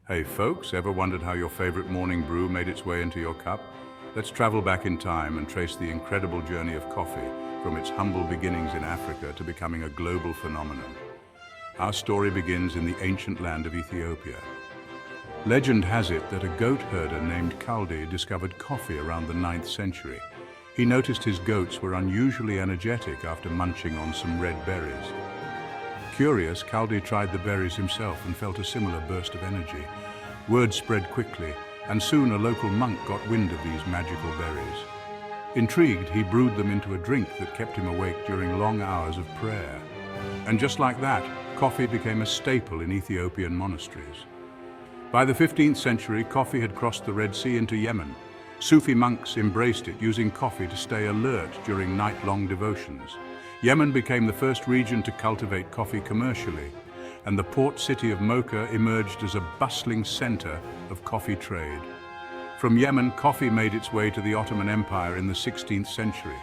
Hey folks, ever wondered how your favorite morning brew made its way into your cup? Let's travel back in time and trace the incredible journey of coffee from its humble beginnings in Africa to becoming a global phenomenon. Our story begins in the ancient land of Ethiopia. Legend has it that a goat herder named Kaldi discovered coffee around the 9th century. He noticed his goats were unusually energetic after munching on some red berries. Curious, Kaldi tried the berries himself and felt a similar burst of energy. Word spread quickly, and soon a local monk got wind of these magical berries. Intrigued, he brewed them into a drink that kept him awake during long hours of prayer. And just like that, coffee became a staple in Ethiopian monasteries. By the 15th century, coffee had crossed the Red Sea into Yemen. Sufi monks embraced it, using coffee to stay alert during night-long devotions. Yemen became the first region to cultivate coffee commercially, and the port city of Mocha emerged as a bustling center of coffee trade. From Yemen, coffee made its way to the Ottoman Empire in the 16th century.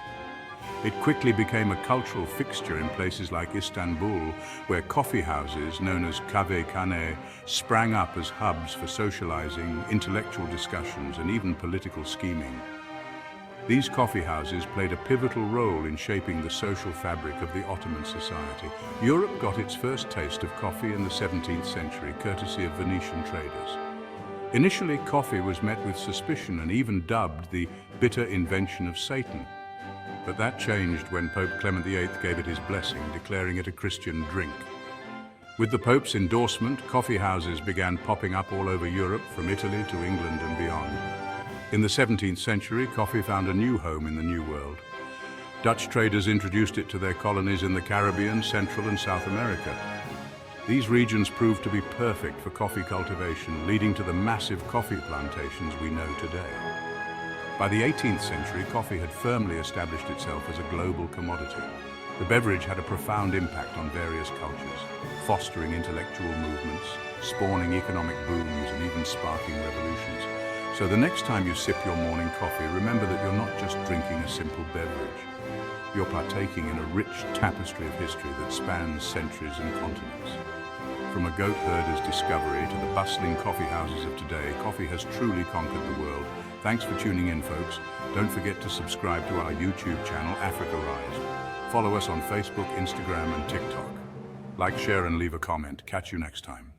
It quickly became a cultural fixture in places like Istanbul, where coffee houses, known as kahve-khane, sprang up as hubs for socializing, intellectual discussions, and even political scheming. These coffee houses played a pivotal role in shaping the social fabric of the Ottoman society. Europe got its first taste of coffee in the 17th century, courtesy of Venetian traders. Initially, coffee was met with suspicion and even dubbed the bitter invention of Satan. But that changed when Pope Clement VIII gave it his blessing, declaring it a Christian drink. With the Pope's endorsement, coffee houses began popping up all over Europe, from Italy to England and beyond. In the 17th century, coffee found a new home in the New World. Dutch traders introduced it to their colonies in the Caribbean, Central and South America. These regions proved to be perfect for coffee cultivation, leading to the massive coffee plantations we know today. By the 18th century, coffee had firmly established itself as a global commodity. The beverage had a profound impact on various cultures, fostering intellectual movements, spawning economic booms, and even sparking revolutions. So the next time you sip your morning coffee, remember that you're not just drinking a simple beverage. You're partaking in a rich tapestry of history that spans centuries and continents. From a goat herder's discovery to the bustling coffee houses of today, coffee has truly conquered the world. Thanks for tuning in, folks. Don't forget to subscribe to our YouTube channel, Africarized. Follow us on Facebook, Instagram, and TikTok. Like, share, and leave a comment. Catch you next time.